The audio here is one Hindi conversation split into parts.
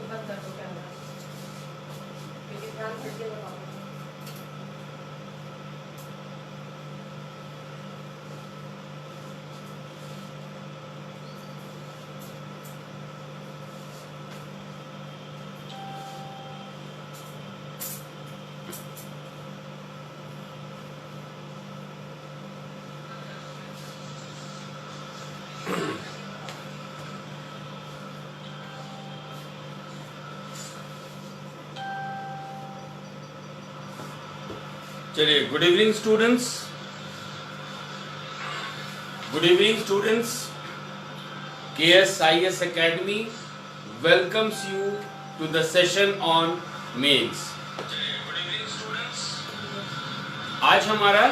बंद कर दो कैमरा, क्योंकि ध्यान भटके बताओ। चलिए, good evening students, good evening students. KSIS Academy welcomes you to the session on mains। आज हमारा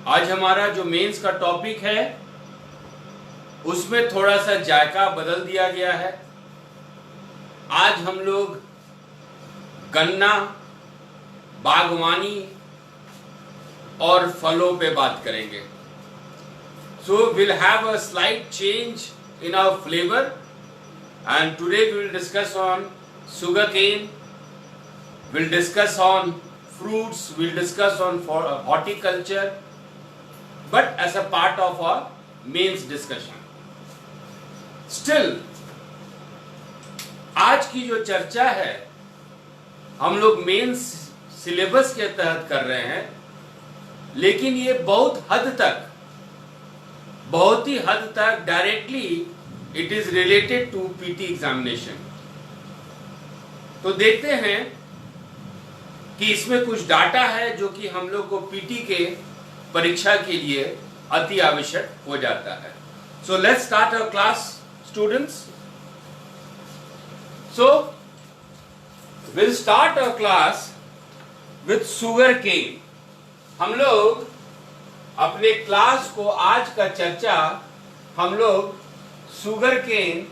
आज हमारा जो मेंस का टॉपिक है उसमें थोड़ा सा जायका बदल दिया गया है। आज हम लोग गन्ना, बागवानी और फलों पे बात करेंगे। So will have a slight change in our flavour and today we will discuss on sugar cane, will discuss on fruits, we'll discuss on horticulture, but as a part of our mains discussion. Still, आज की जो चर्चा है हम लोग मेंस सिलेबस के तहत कर रहे हैं, लेकिन ये बहुत ही हद तक directly it is related to PT examination. तो देखते हैं कि इसमें कुछ डाटा है जो कि हम लोग को पीटी के परीक्षा के लिए अति आवश्यक हो जाता है। So let's start our class students. So will start our class with sugar cane. हम लोग अपने क्लास को आज का चर्चा हम लोग शुगर केन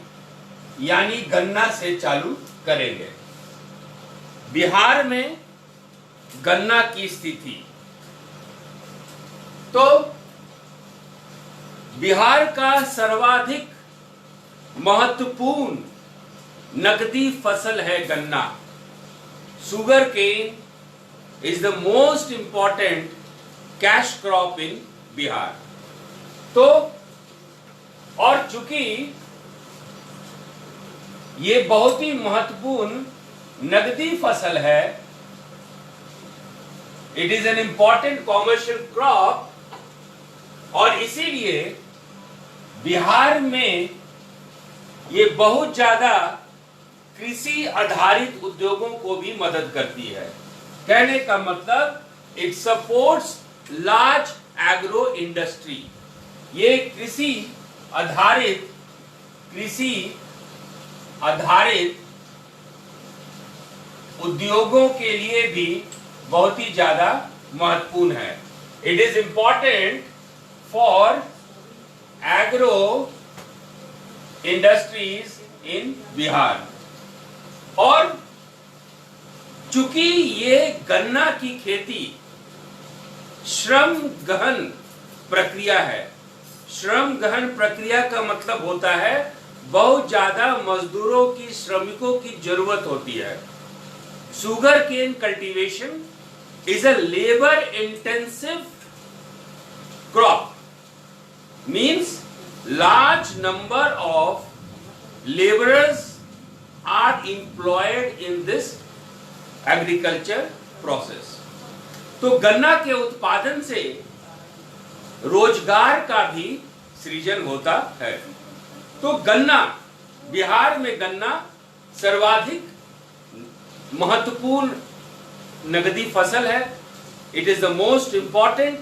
यानी गन्ना से चालू करेंगे। बिहार में गन्ना की स्थिति, तो बिहार का सर्वाधिक महत्वपूर्ण नकदी फसल है गन्ना। Sugar cane is the most important cash crop in Bihar. तो और चूंकि ये बहुत ही महत्वपूर्ण नकदी फसल है, it is an important commercial crop, और इसीलिए बिहार में ये बहुत ज्यादा कृषि आधारित उद्योगों को भी मदद करती है। कहने का मतलब it supports large agro industry. ये कृषि आधारित उद्योगों के लिए भी बहुत ही ज्यादा महत्वपूर्ण है। It is important for agro industries इन बिहार। और चूंकि ये गन्ना की खेती श्रम गहन प्रक्रिया है, श्रम गहन प्रक्रिया का मतलब होता है बहुत ज्यादा मजदूरों की, श्रमिकों की जरूरत होती है। Sugar cane cultivation is a labor intensive crop, means large number of laborers are employed in this agriculture process। तो गन्ना के उत्पादन से रोजगार का भी सृजन होता है। तो गन्ना, बिहार में गन्ना सर्वाधिक महत्वपूर्ण नगदी फसल है। It is the most important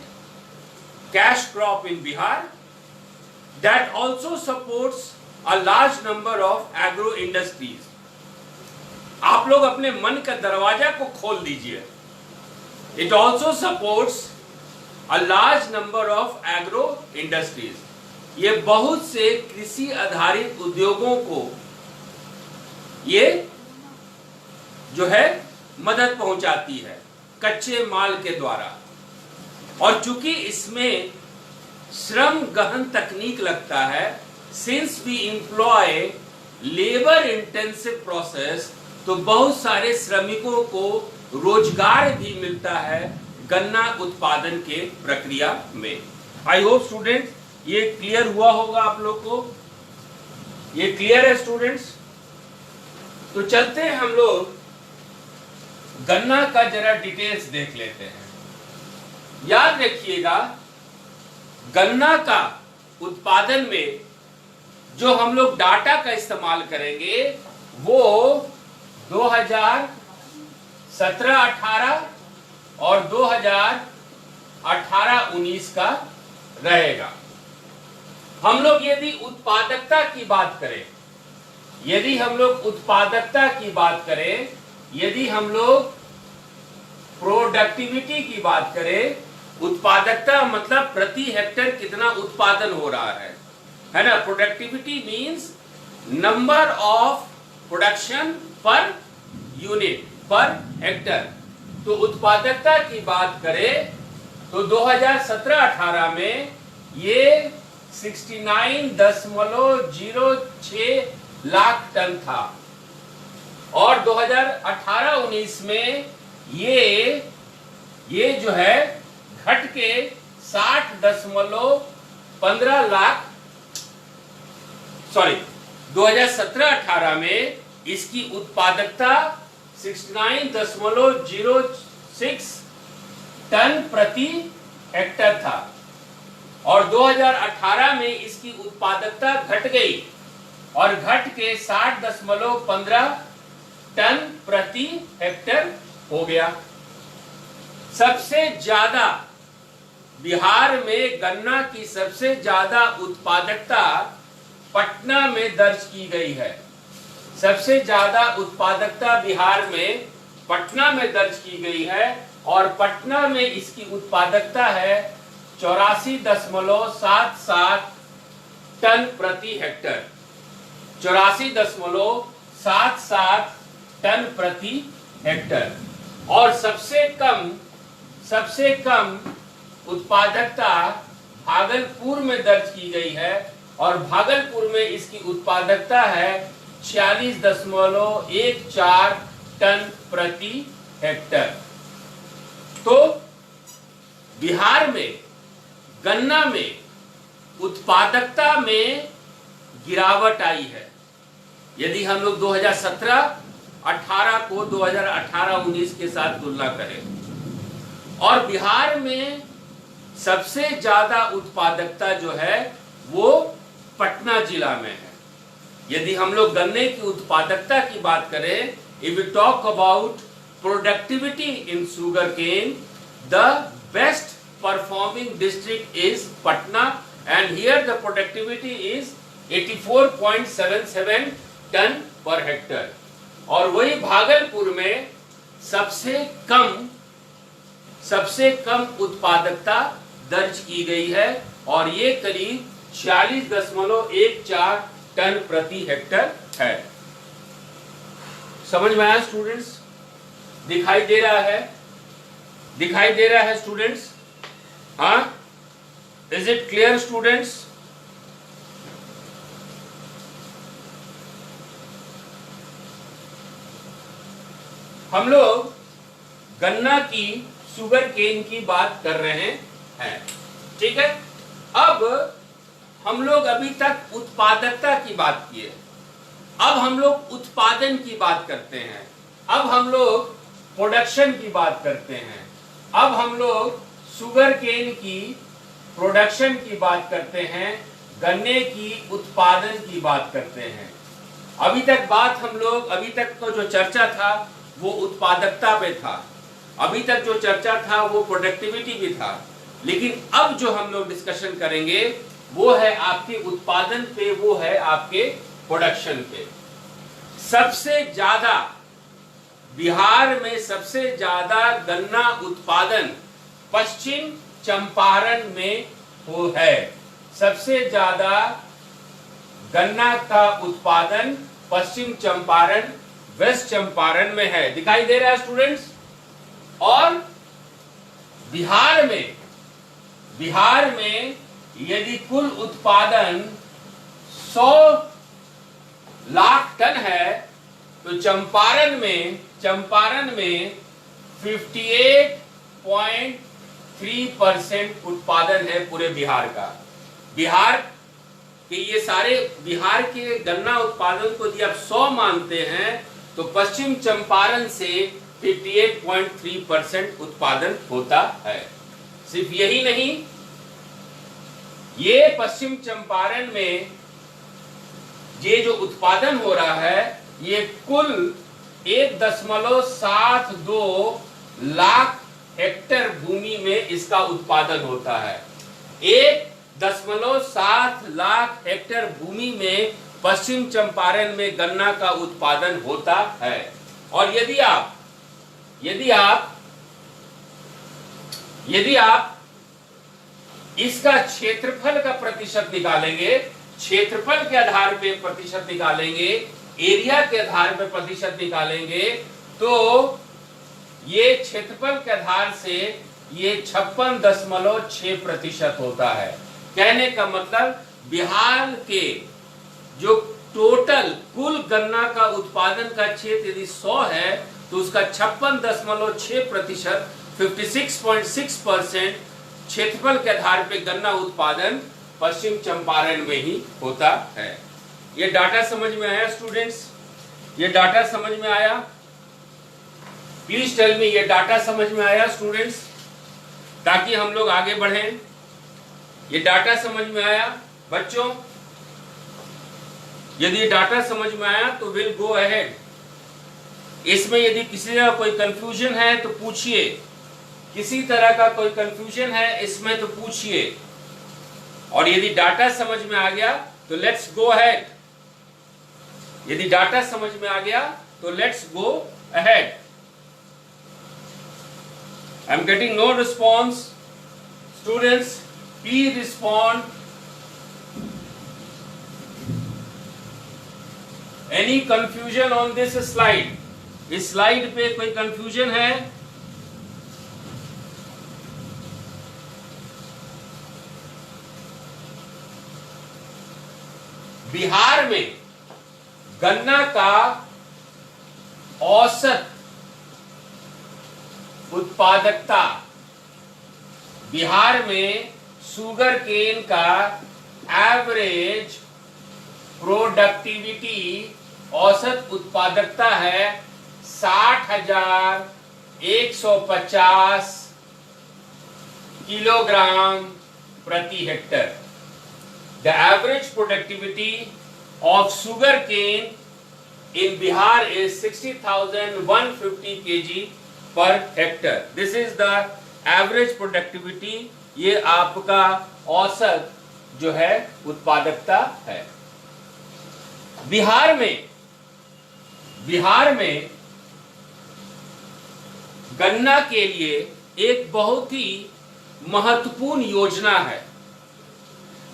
cash crop in Bihar that also supports a large number of agro industries. आप लोग अपने मन का दरवाजा को खोल दीजिए। It also supports a large number of agro industries. ये बहुत से कृषि आधारित उद्योगों को ये जो है मदद पहुंचाती है कच्चे माल के द्वारा। और चूंकि इसमें श्रम गहन तकनीक लगता है, since we employ labour intensive process, तो बहुत सारे श्रमिकों को रोजगार भी मिलता है गन्ना उत्पादन के प्रक्रिया में। आई होप स्टूडेंट ये क्लियर हुआ होगा आप लोग को। ये क्लियर है स्टूडेंट्स? तो चलते हैं हम लोग गन्ना का जरा डिटेल्स देख लेते हैं। याद रखिएगा, गन्ना का उत्पादन में जो हम लोग डाटा का इस्तेमाल करेंगे वो 2017-18 और 2018-19 का रहेगा। हम लोग यदि उत्पादकता की बात करें, यदि हम लोग उत्पादकता की बात करें, यदि हम लोग प्रोडक्टिविटी की बात करें, उत्पादकता मतलब प्रति हेक्टेयर कितना उत्पादन हो रहा है ना। Productivity means number of production per unit per hectare. तो उत्पादकता की बात करें तो 2017-18 में ये 69.06 लाख टन था और 2018-19 में ये जो है घट के 60.15 लाख, सॉरी 2017-18 में इसकी उत्पादकता 69.06 टन प्रति हेक्टेयर था और 2018 में इसकी उत्पादकता घट गई और घट के 60.15 टन प्रति हेक्टेयर हो गया। सबसे ज्यादा बिहार में गन्ना की सबसे ज्यादा उत्पादकता पटना में दर्ज की गई है। सबसे ज्यादा उत्पादकता बिहार में पटना में दर्ज की गई है और पटना में इसकी उत्पादकता है 84.77 टन प्रति हेक्टेयर। 84.77 टन प्रति हेक्टेयर। और सबसे कम उत्पादकता भागलपुर में दर्ज की गई है और भागलपुर में इसकी उत्पादकता है 46.14 टन प्रति हेक्टेयर। तो बिहार में गन्ना में उत्पादकता में गिरावट आई है। यदि हम लोग 2017-18 को 2018-19 के साथ तुलना करें और बिहार में सबसे ज्यादा उत्पादकता जो है वो पटना जिला में है। यदि हम लोग गन्ने की उत्पादकता की बात करें, if we talk about productivity in sugarcane, the best performing district is Patna and here the productivity is 84.77 ton per hectare. और वही भागलपुर में सबसे कम उत्पादकता दर्ज की गई है और ये करीब 46.14 टन प्रति हेक्टेयर है। समझ में आया स्टूडेंट्स? दिखाई दे रहा है स्टूडेंट्स? हाँ, इज इट क्लियर स्टूडेंट्स? हम लोग गन्ना की शुगर केन की बात कर रहे हैं, ठीक है। अब हम लोग अभी तक उत्पादकता की बात किए, अब हम लोग उत्पादन की बात करते हैं, अब हम लोग प्रोडक्शन की बात करते हैं, अब हम लोग शुगर केन की प्रोडक्शन की बात करते हैं, गन्ने की उत्पादन की बात करते हैं। अभी तक का जो चर्चा था वो उत्पादकता पे था, अभी तक जो चर्चा था वो प्रोडक्टिविटी भी था, लेकिन अब जो हम लोग डिस्कशन करेंगे वो है आपके उत्पादन पे, वो है आपके प्रोडक्शन पे। सबसे ज्यादा बिहार में सबसे ज्यादा गन्ना उत्पादन पश्चिम चंपारण में हो है। सबसे ज्यादा गन्ना का उत्पादन पश्चिम चंपारण, वेस्ट चंपारण में है। दिखाई दे रहा है स्टूडेंट्स? और बिहार में बिहार में यदि कुल उत्पादन 100 लाख टन है तो चंपारण में 58.3% उत्पादन है पूरे बिहार का। बिहार के ये सारे बिहार के गन्ना उत्पादन को यदि आप 100 मानते हैं तो पश्चिम चंपारण से 58.3% उत्पादन होता है। सिर्फ यही नहीं, ये पश्चिम चंपारण में ये जो उत्पादन हो रहा है ये कुल 1.72 लाख हेक्टेयर भूमि में इसका उत्पादन होता है। 1.7 लाख हेक्टेयर भूमि में पश्चिम चंपारण में गन्ना का उत्पादन होता है। और यदि आप इसका क्षेत्रफल का प्रतिशत निकालेंगे, क्षेत्रफल के आधार पे प्रतिशत निकालेंगे, एरिया के आधार पे प्रतिशत निकालेंगे, तो ये क्षेत्रफल के आधार से ये 56.6% होता है। कहने का मतलब बिहार के जो टोटल कुल गन्ना का उत्पादन का क्षेत्र यदि 100 है तो उसका 56.6%, 56.6% क्षेत्रफल के आधार पे गन्ना उत्पादन पश्चिम चंपारण में ही होता है। ये डाटा समझ में आया स्टूडेंट्स? ये डाटा समझ में आया? प्लीज टेल मी, ये डाटा समझ में आया स्टूडेंट्स, ताकि हम लोग आगे बढ़ें। ये डाटा समझ में आया बच्चों? यदि डाटा समझ में आया तो विल गो अहेड। इसमें यदि किसी का कोई कंफ्यूजन है तो पूछिए, किसी तरह का कोई कंफ्यूजन है इसमें तो पूछिए। और यदि डाटा समझ में आ गया तो लेट्स गो अहेड। यदि डाटा समझ में आ गया तो let's go ahead. I am getting no response. Students please respond. Any confusion on this slide? इस स्लाइड पे कोई कंफ्यूजन है? बिहार में गन्ना का औसत उत्पादकता, बिहार में शुगर केन का एवरेज प्रोडक्टिविटी औसत उत्पादकता है 60,150 किलोग्राम प्रति Hector. The average productivity of sugarcane in Bihar is 60,150 kg per hectare. This is the average productivity. ये आपका औसत जो है उत्पादकता है। बिहार में गन्ना के लिए एक बहुत ही महत्वपूर्ण योजना है।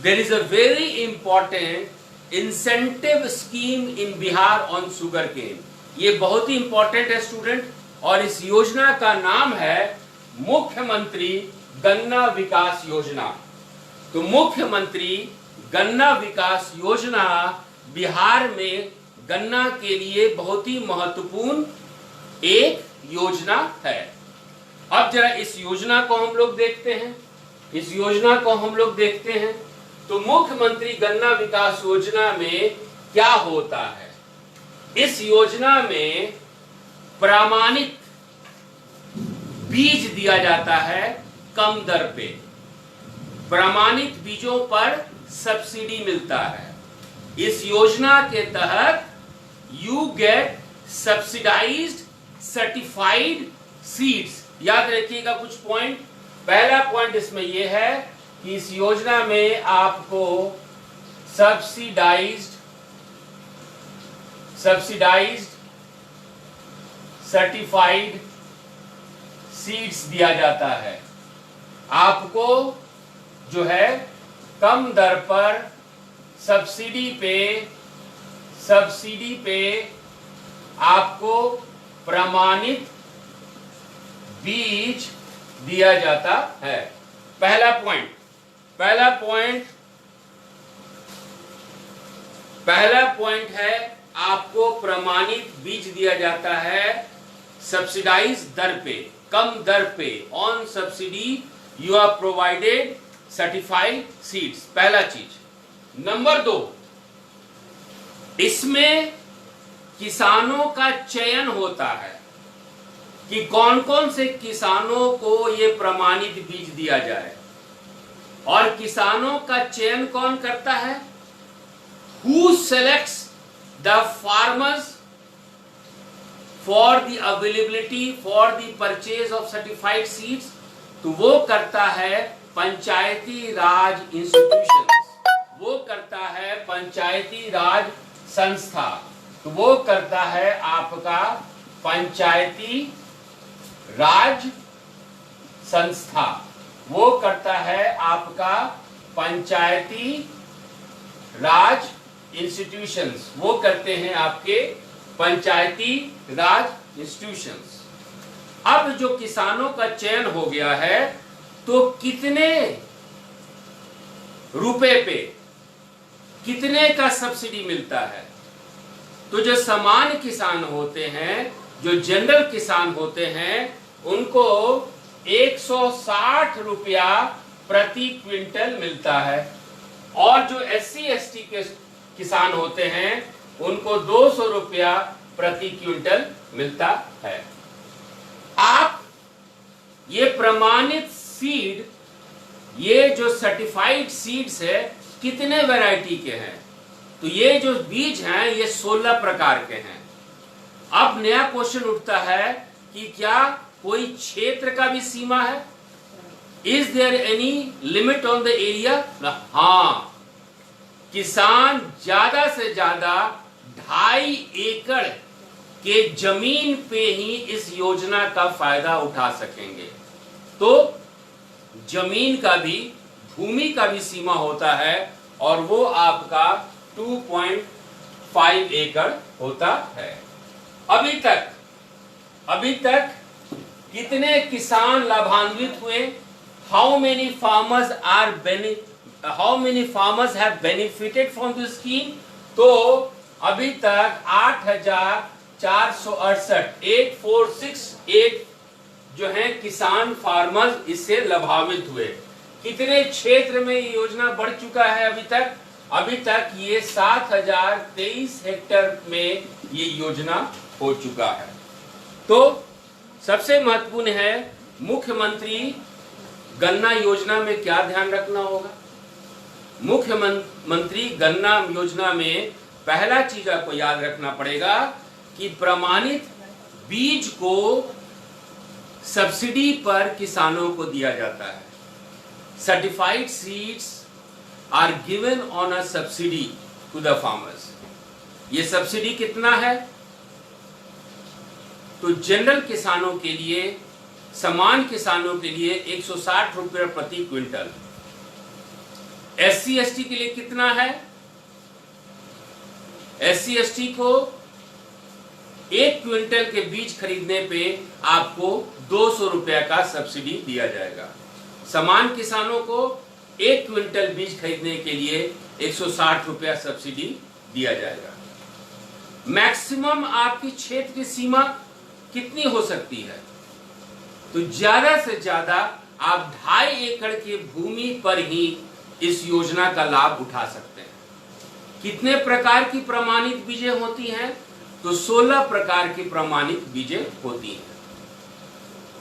There is a very important incentive scheme in Bihar on sugarcane. ये बहुत ही इंपॉर्टेंट है स्टूडेंट, और इस योजना का नाम है मुख्यमंत्री गन्ना विकास योजना। तो मुख्यमंत्री गन्ना विकास योजना बिहार में गन्ना के लिए बहुत ही महत्वपूर्ण एक योजना है। अब जरा इस योजना को हम लोग देखते हैं। तो मुख्यमंत्री गन्ना विकास योजना में क्या होता है? इस योजना में प्रामाणिक बीज दिया जाता है कम दर पे। प्रामाणिक बीजों पर सब्सिडी मिलता है। इस योजना के तहत you get subsidised certified seeds. याद रखिएगा कुछ पॉइंट। पहला पॉइंट इसमें यह है कि इस योजना में आपको सब्सिडाइज्ड सर्टिफाइड सीड्स दिया जाता है। आपको जो है कम दर पर सब्सिडी पे आपको प्रमाणित बीज दिया जाता है। पहला पॉइंट है, आपको प्रमाणित बीज दिया जाता है सब्सिडाइज दर पे, कम दर पे, on subsidy you are provided certified seeds, पहला चीज। नंबर 2, इसमें किसानों का चयन होता है कि कौन कौन से किसानों को यह प्रमाणित बीज दिया जाए, और किसानों का चयन कौन करता है? Who selects the farmers for the availability for the purchase of certified seeds? तो वो करता है पंचायती राज इंस्टीट्यूशंस, वो करता है पंचायती राज संस्था, तो वो करता है आपका पंचायती राज संस्था, वो करता है आपका पंचायती राज इंस्टीट्यूशंस, वो करते हैं आपके पंचायती राज इंस्टीट्यूशंस। अब जो किसानों का चयन हो गया है, तो कितने रुपए पे कितने का सब्सिडी मिलता है? तो जो सामान्य किसान होते हैं, जो जनरल किसान होते हैं, उनको 160 रुपया प्रति क्विंटल मिलता है, और जो SC ST के किसान होते हैं उनको 200 रुपया प्रति क्विंटल मिलता है। आप ये प्रमाणित सीड, ये जो सर्टिफाइड सीड्स है, कितने वैरायटी के हैं? तो ये जो बीज हैं ये 16 प्रकार के हैं। अब नया क्वेश्चन उठता है कि क्या कोई क्षेत्र का भी सीमा है? Is there any limit on the area? हाँ, किसान ज्यादा से ज्यादा 2.5 एकड़ के जमीन पे ही इस योजना का फायदा उठा सकेंगे। तो जमीन का भी, भूमि का भी सीमा होता है, और वो आपका 2.5 एकड़ होता है। अभी तक कितने किसान लाभान्वित हुए? How many farmers have benefited from this scheme? तो अभी तक 8,468 जो हैं किसान फार्मर्स इससे लाभान्वित हुए। कितने क्षेत्र में ये योजना बढ़ चुका है अभी तक ये 7,023 हेक्टेयर में ये योजना हो चुका है। तो सबसे महत्वपूर्ण है, मुख्यमंत्री गन्ना योजना में क्या ध्यान रखना होगा? मुख्यमंत्री गन्ना योजना में पहला चीज आपको याद रखना पड़ेगा कि प्रमाणित बीज को सब्सिडी पर किसानों को दिया जाता है। Certified seeds are given on a subsidy to the farmers. ये सब्सिडी कितना है? तो जनरल किसानों के लिए, समान किसानों के लिए 160 रुपये प्रति क्विंटल। SC ST के लिए कितना है? SC ST को 1 क्विंटल के बीज खरीदने पे आपको 200 रुपया का सब्सिडी दिया जाएगा। समान किसानों को 1 क्विंटल बीज खरीदने के लिए 160 रुपया सब्सिडी दिया जाएगा। मैक्सिमम आपकी क्षेत्र की सीमा कितनी हो सकती है? तो ज्यादा से ज्यादा आप 2.5 एकड़ की भूमि पर ही इस योजना का लाभ उठा सकते हैं। कितने प्रकार की प्रमाणित बीजें होती हैं? तो 16 प्रकार की प्रमाणित बीजें होती हैं।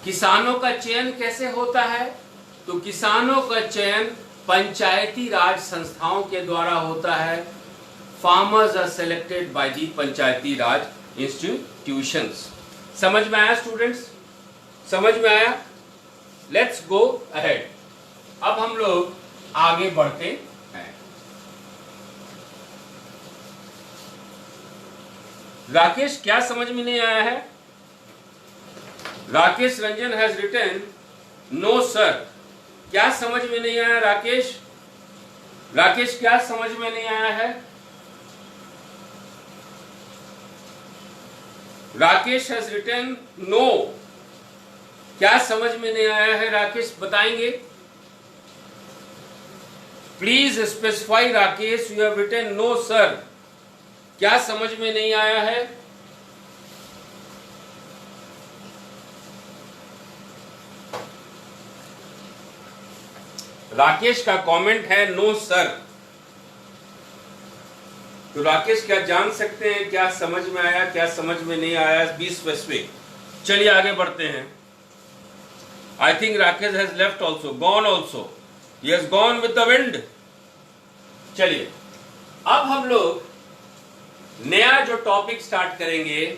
किसानों का चयन कैसे होता है? तो किसानों का चयन पंचायती राज संस्थाओं के द्वारा होता है। Farmers are selected by the panchayati raj institutions. समझ में आया स्टूडेंट्स? समझ में आया? Let's go ahead. अब हम लोग आगे बढ़ते हैं। राकेश, क्या समझ में नहीं आया है? Rakesh Ranjan has written no sir. क्या समझ में नहीं आया राकेश? राकेश, क्या समझ में नहीं आया है? Rakesh has written no. क्या समझ में नहीं आया है राकेश? बताएंगे? Please specify Rakesh, you have written no sir. क्या समझ में नहीं आया है? राकेश का कमेंट है नो सर। तो राकेश क्या जान सकते हैं क्या समझ में आया, क्या समझ में नहीं आया? 20 स्पेसिफिक। चलिए आगे बढ़ते हैं। I think Rakesh has left also, gone also, he has gone with the wind. चलिए अब हम लोग नया जो टॉपिक स्टार्ट करेंगे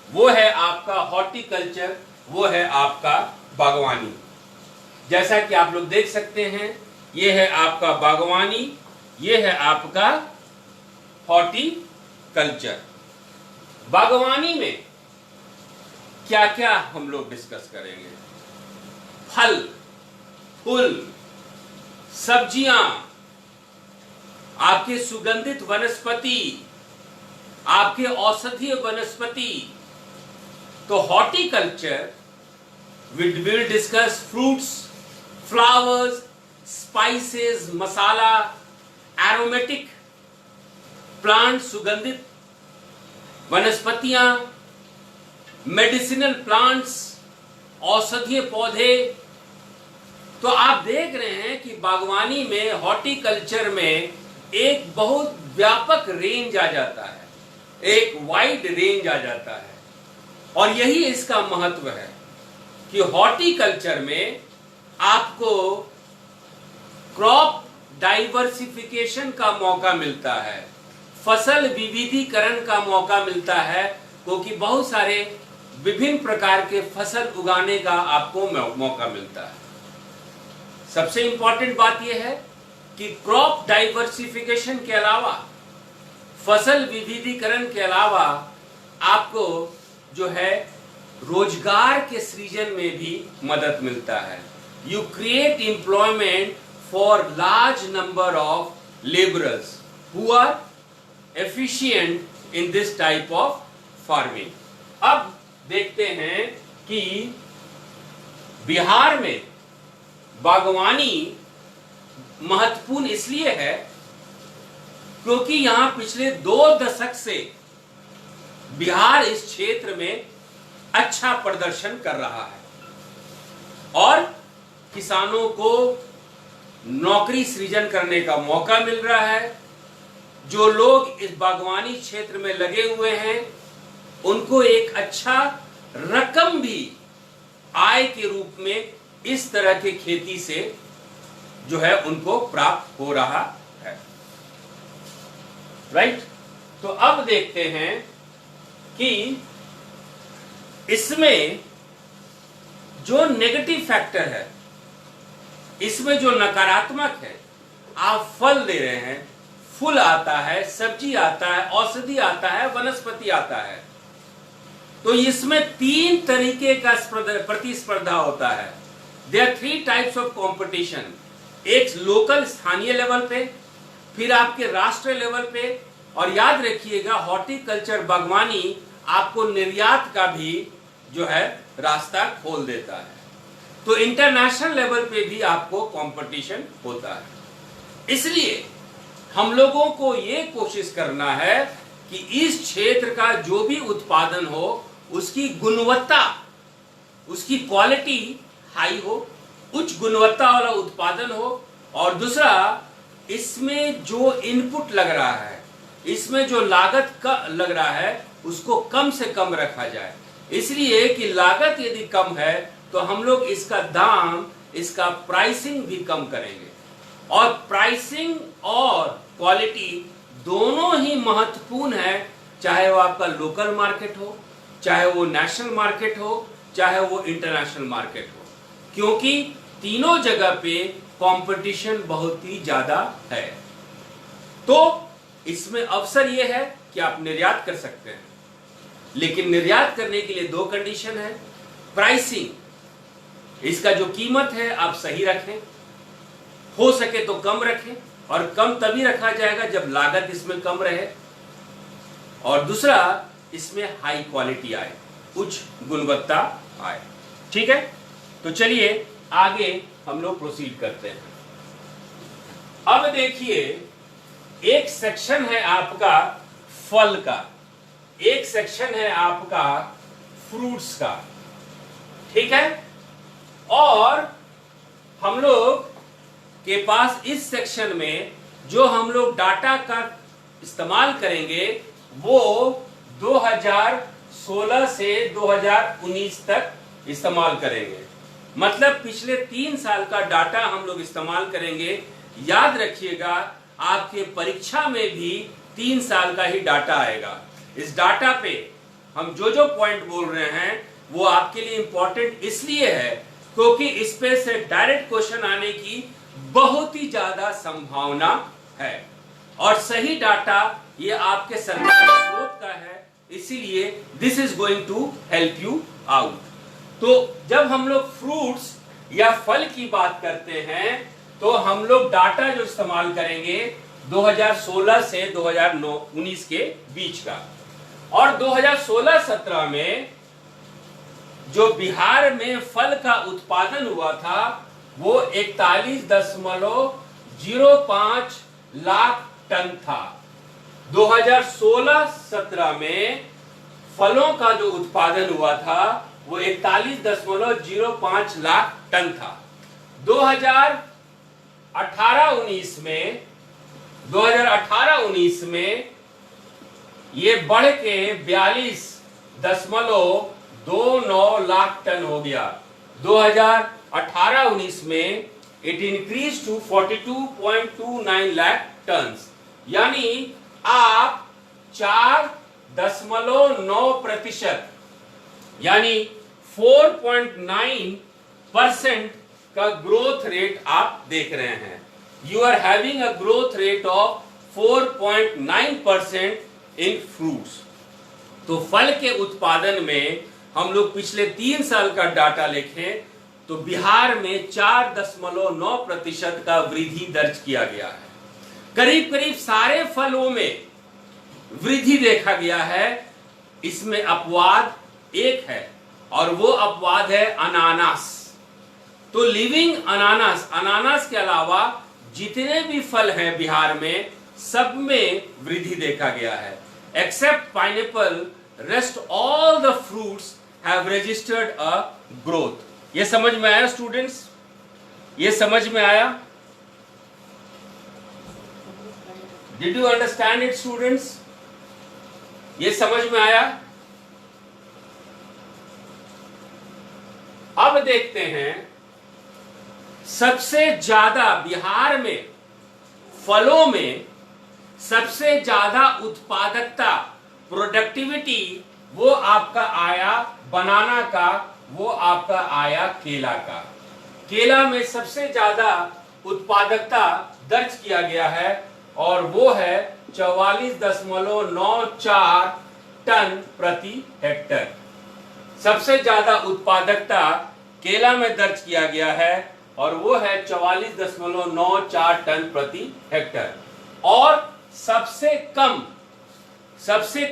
वो है आपका हॉर्टिकल्चर, वो है आपका बागवानी। जैसा कि आप लोग देख सकते हैं, ये है आपका बागवानी, ये है आपका हॉर्टिकल्चर। बागवानी में क्या क्या हम लोग डिस्कस करेंगे? फल, फूल, सब्जियां, आपके सुगंधित वनस्पति, आपके औषधीय वनस्पति। तो horticulture will discuss fruits, flowers, spices, masala, aromatic plant, सुगंधित वनस्पतियां, मेडिसिनल प्लांट्स, औषधीय पौधे। तो आप देख रहे हैं कि बागवानी में, हॉर्टिकल्चर में एक बहुत व्यापक रेंज आ जाता है, एक वाइड रेंज आ जाता है। और यही इसका महत्व है कि हॉर्टिकल्चर में आपको क्रॉप डाइवर्सिफिकेशन का मौका मिलता है, फसल विविधीकरण का मौका मिलता है, क्योंकि बहुत सारे विभिन्न प्रकार के फसल उगाने का आपको मौका मिलता है। सबसे इंपॉर्टेंट बात यह है कि क्रॉप डाइवर्सिफिकेशन के अलावा, फसल विविधीकरण के अलावा आपको जो है रोजगार के सृजन में भी मदद मिलता है। You create employment for large number of labourers who are efficient in this type of farming. अब देखते हैं कि बिहार में बागवानी महत्वपूर्ण इसलिए है क्योंकि यहां पिछले 2 दशक से बिहार इस क्षेत्र में अच्छा प्रदर्शन कर रहा है और किसानों को नौकरी सृजन करने का मौका मिल रहा है। जो लोग इस बागवानी क्षेत्र में लगे हुए हैं उनको एक अच्छा रकम भी आय के रूप में इस तरह के खेती से जो है उनको प्राप्त हो रहा है। राइट? तो अब देखते हैं कि इसमें जो नेगेटिव फैक्टर है, इसमें जो नकारात्मक है, आप फल दे रहे हैं, फूल आता है, सब्जी आता है, औषधि आता है, वनस्पति आता है, तो इसमें 3 तरीके का प्रतिस्पर्धा होता है। There 3 types of competition. एक लोकल स्थानीय लेवल पे, फिर आपके राष्ट्रीय लेवल पे, और याद रखिएगा हॉर्टिकल्चर बागवानी आपको निर्यात का भी जो है रास्ता खोल देता है। तो इंटरनेशनल लेवल पे भी आपको कंपटीशन होता है। इसलिए हम लोगों को ये कोशिश करना है कि इस क्षेत्र का जो भी उत्पादन हो उसकी गुणवत्ता, उसकी क्वालिटी हाई हो, उच्च गुणवत्ता वाला उत्पादन हो, और दूसरा इसमें जो इनपुट लग रहा है, इसमें जो लागत का लग रहा है उसको कम से कम रखा जाए। इसलिए कि लागत यदि कम है तो हम लोग इसका दाम, इसका प्राइसिंग भी कम करेंगे। और प्राइसिंग और क्वालिटी दोनों ही महत्वपूर्ण है, चाहे वो आपका लोकल मार्केट हो, चाहे वो नेशनल मार्केट हो, चाहे वो इंटरनेशनल मार्केट हो, क्योंकि तीनों जगह पे कंपटीशन बहुत ही ज्यादा है। तो इसमें अवसर यह है कि आप निर्यात कर सकते हैं, लेकिन निर्यात करने के लिए 2 कंडीशन है। प्राइसिंग, इसका जो कीमत है आप सही रखें, हो सके तो कम रखें, और कम तभी रखा जाएगा जब लागत इसमें कम रहे, और दूसरा इसमें हाई क्वालिटी आए, उच्च गुणवत्ता आए। ठीक है? तो चलिए आगे हम लोग प्रोसीड करते हैं। अब देखिए, एक सेक्शन है आपका फल का, एक सेक्शन है आपका फ्रूट्स का, ठीक है। और हम लोग के पास इस सेक्शन में जो हम लोग डाटा का इस्तेमाल करेंगे वो 2016 से 2019 तक इस्तेमाल करेंगे। मतलब पिछले 3 साल का डाटा हम लोग इस्तेमाल करेंगे। याद रखिएगा, आपके परीक्षा में भी 3 साल का ही डाटा आएगा। इस डाटा पे हम जो पॉइंट बोल रहे हैं वो आपके लिए इंपॉर्टेंट इसलिए है क्योंकि इस पे से डायरेक्ट क्वेश्चन आने की बहुत ही ज्यादा संभावना है और सही डाटा ये आपके सरकारी स्रोत का है, इसीलिए this is going to help you out. तो जब हम लोग फ्रूट्स या फल की बात करते हैं तो हम लोग डाटा जो इस्तेमाल करेंगे 2016 से 2019 के बीच का। और 2016-17 में जो बिहार में फल का उत्पादन हुआ था वो 41.05 लाख टन था। 2016-17 में फलों का जो उत्पादन हुआ था वो 41.05 लाख टन था। 2018-19 में ये बढ़ के 42.29 लाख टन हो गया। 2018-19 में it increase to 42.29 lakh tonne, यानी आप 4.9% यानी 4.9% का ग्रोथ रेट आप देख रहे हैं। You are having a growth rate of 4.9% in fruits. तो फल के उत्पादन में हम लोग पिछले 3 साल का डाटा लिखें तो बिहार में 4.9% का वृद्धि दर्ज किया गया है। करीब करीब सारे फलों में वृद्धि देखा गया है। इसमें अपवाद एक है और वो अपवाद है अनानास। तो लिविंग अनानास के अलावा जितने भी फल हैं बिहार में सब में वृद्धि देखा गया है। Except pineapple, rest all the fruits have registered a growth. ये समझ में आया स्टूडेंट्स? ये समझ में आया? Did you understand it students? ये समझ में आया? अब देखते हैं सबसे ज्यादा बिहार में फलों में सबसे ज्यादा उत्पादकता, प्रोडक्टिविटी वो आपका आया बनाना का, वो आपका आया केला का। केला में सबसे ज्यादा उत्पादकता दर्ज किया गया है और वो है 44.94 टन प्रति हेक्टर। सबसे ज्यादा उत्पादकता केला में दर्ज किया गया है और वो है 44.94 टन प्रति हेक्टर। और सबसे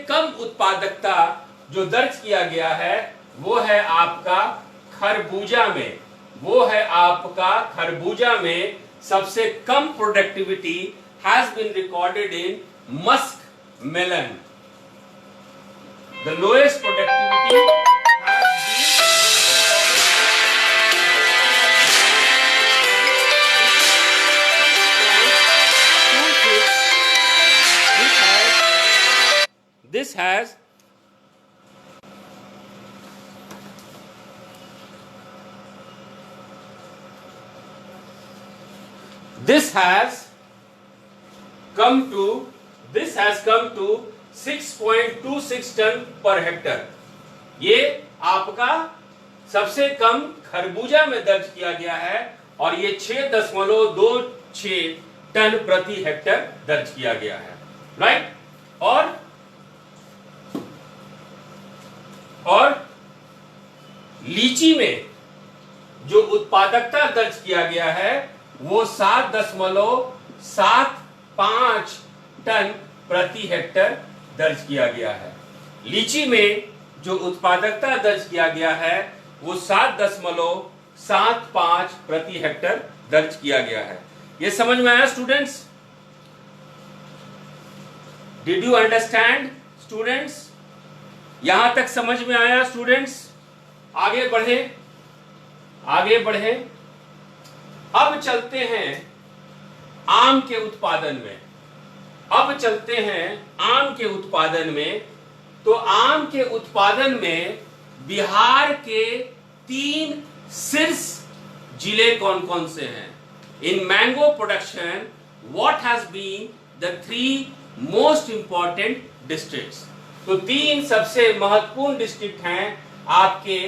कम उत्पादकता जो दर्ज किया गया है वो है आपका खरबूजा में। वो है आपका खरबूजा में सबसे कम productivity has been recorded in muskmelon. The lowest productivity this has come to 6.26 tonne per hectare. ये आपका सबसे कम खरबूजा में दर्ज किया गया है और ये 6.26 टन प्रति हेक्टर दर्ज किया गया है, राइट। और लीची में जो उत्पादकता दर्ज किया गया है वो 7.75 टन प्रति हेक्टर दर्ज किया गया है। लीची में जो उत्पादकता दर्ज किया गया है वो 7.75 प्रति हेक्टर दर्ज किया गया है। ये समझ में आया students? Did you understand students? यहां तक समझ में आया स्टूडेंट्स? आगे बढ़े, आगे बढ़े। अब चलते हैं आम के उत्पादन में। अब चलते हैं आम के उत्पादन में। तो आम के उत्पादन में बिहार के 3 शीर्ष जिले कौन कौन से हैं? In mango production what has been the 3 most important districts? तो 3 सबसे महत्वपूर्ण डिस्ट्रिक्ट हैं आपके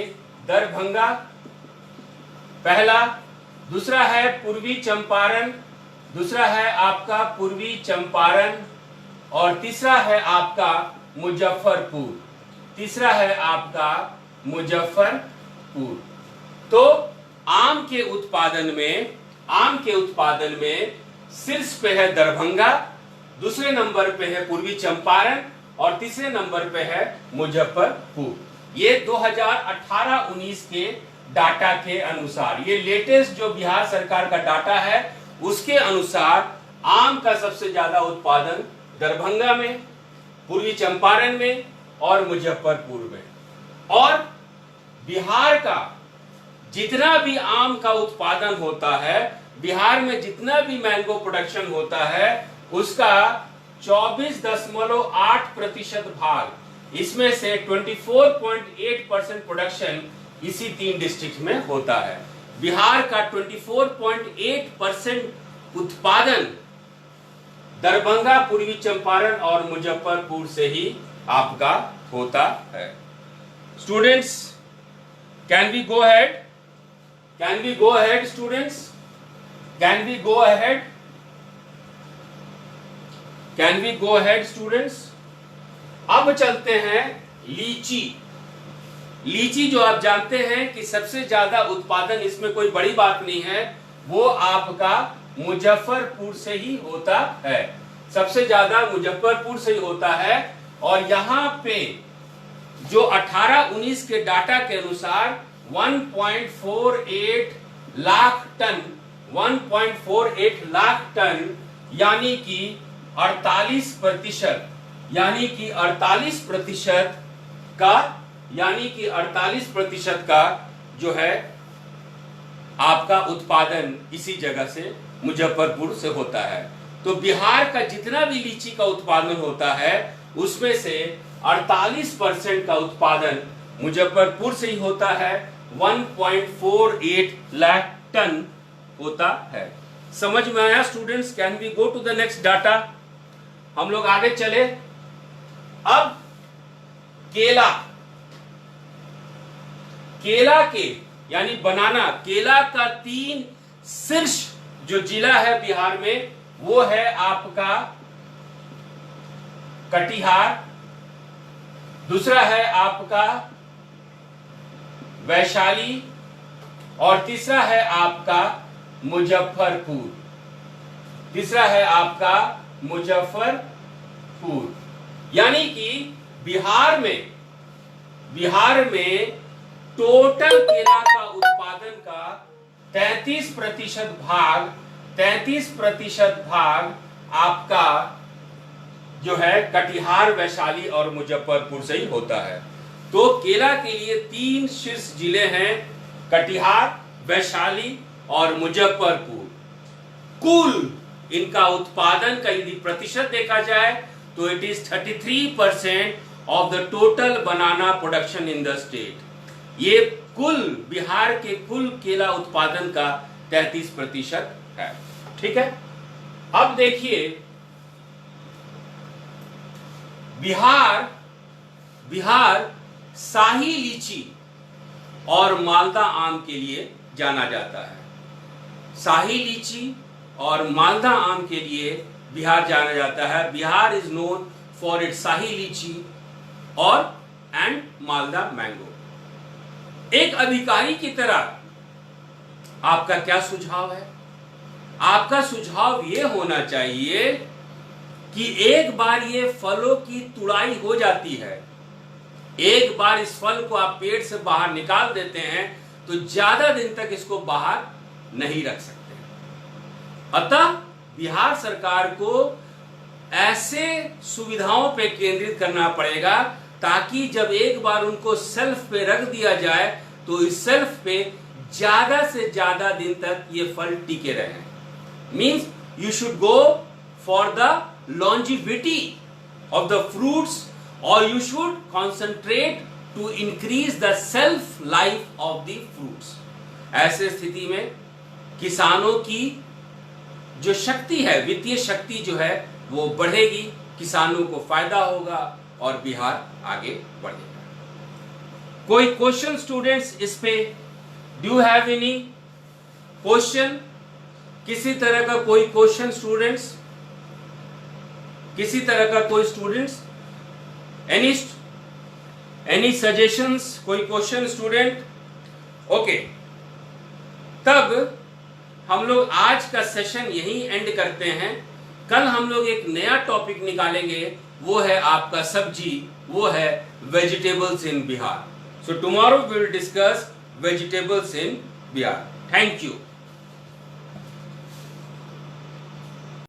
दरभंगा पहला, दूसरा है पूर्वी चंपारण, दूसरा है आपका पूर्वी चंपारण, और तीसरा है आपका मुजफ्फरपुर, तीसरा है आपका मुजफ्फरपुर। तो आम के उत्पादन में शीर्ष पे है दरभंगा, दूसरे नंबर पे है पूर्वी चंपारण और तीसरे नंबर पे है मुजफ्फरपुर। ये 2018-19 के डाटा के अनुसार, ये लेटेस्ट जो बिहार सरकार का डाटा है उसके अनुसार आम का सबसे ज्यादा उत्पादन दरभंगा में, पूर्वी चंपारण में और मुजफ्फरपुर में। और बिहार का जितना भी आम का उत्पादन होता है, बिहार में जितना भी मैंगो प्रोडक्शन होता है, उसका 24.8% भाग, इसमें से 24.8% प्रोडक्शन इसी 3 डिस्ट्रिक्ट में होता है। बिहार का 24.8% उत्पादन दरभंगा, पूर्वी चंपारण और मुजफ्फरपुर से ही आपका होता है। Students, can we go ahead? Can we go ahead students? Can we go ahead? Can we go ahead students? अब चलते हैं लीची। लीची जो आप जानते हैं कि सबसे ज्यादा उत्पादन, इसमें कोई बड़ी बात नहीं है, वो आपका मुजफ्फरपुर से ही होता है। सबसे ज्यादा मुजफ्फरपुर से ही होता है। और यहां पे जो 18-19 के डाटा के अनुसार 1.48 लाख टन, 1.48 लाख टन यानी कि 48%, यानी कि 48% का जो है आपका उत्पादन इसी जगह से, मुजफ्फरपुर से होता है। तो बिहार का जितना भी लीची का उत्पादन होता है उसमें से 48% का उत्पादन मुजफ्फरपुर से ही होता है। 1.48 लाख टन होता है। समझ में आया students? Can we go to the next data? हम लोग आगे चले। अब केला, केला के यानी बनाना, केला का 3 शीर्ष जो जिला है बिहार में वो है आपका कटिहार, दूसरा है आपका वैशाली और तीसरा है आपका मुजफ्फरपुर, तीसरा है आपका मुजफ्फरपुर। यानी कि बिहार में टोटल केला का उत्पादन का 33% भाग आपका जो है कटिहार, वैशाली और मुजफ्फरपुर से ही होता है। तो केला के लिए 3 शीर्ष जिले हैं, कटिहार, वैशाली और मुजफ्फरपुर। कुल इनका उत्पादन का यदि प्रतिशत देखा जाए तो it is 33% of the total banana production in the state. ये कुल बिहार के कुल केला उत्पादन का 33% है। ठीक है। अब देखिए बिहार शाही लीची और मालदा आम के लिए जाना जाता है। शाही लीची और मालदा आम के लिए बिहार जाना जाता है। Bihar is known for its shahi litchi और एंड मालदा मैंगो। एक अधिकारी की तरह आपका क्या सुझाव है? आपका सुझाव यह होना चाहिए कि एक बार ये फलों की तुड़ाई हो जाती है, एक बार इस फल को आप पेड़ से बाहर निकाल देते हैं तो ज्यादा दिन तक इसको बाहर नहीं रख सकते। अतः बिहार सरकार को ऐसे सुविधाओं पे केंद्रित करना पड़ेगा ताकि जब एक बार उनको सेल्फ पे रख दिया जाए तो इस सेल्फ पे ज्यादा से ज्यादा दिन तक ये फल टिके रहें। Means you should go for the longevity of the fruits or you should concentrate to increase the shelf life of the fruits। ऐसे स्थिति में किसानों की जो शक्ति है, वित्तीय शक्ति जो है वो बढ़ेगी, किसानों को फायदा होगा और बिहार आगे बढ़ेगा। कोई क्वेश्चन स्टूडेंट्स इस पे? Do you have any question? किसी तरह का कोई क्वेश्चन स्टूडेंट्स? किसी तरह का कोई स्टूडेंट्स? Any suggestions? कोई क्वेश्चन स्टूडेंट? ओके, तब हम लोग आज का सेशन यहीं एंड करते हैं। कल हम लोग एक नया टॉपिक निकालेंगे, वो है आपका सब्जी, वो है vegetables in Bihar. So tomorrow we will discuss vegetables in Bihar. Thank you.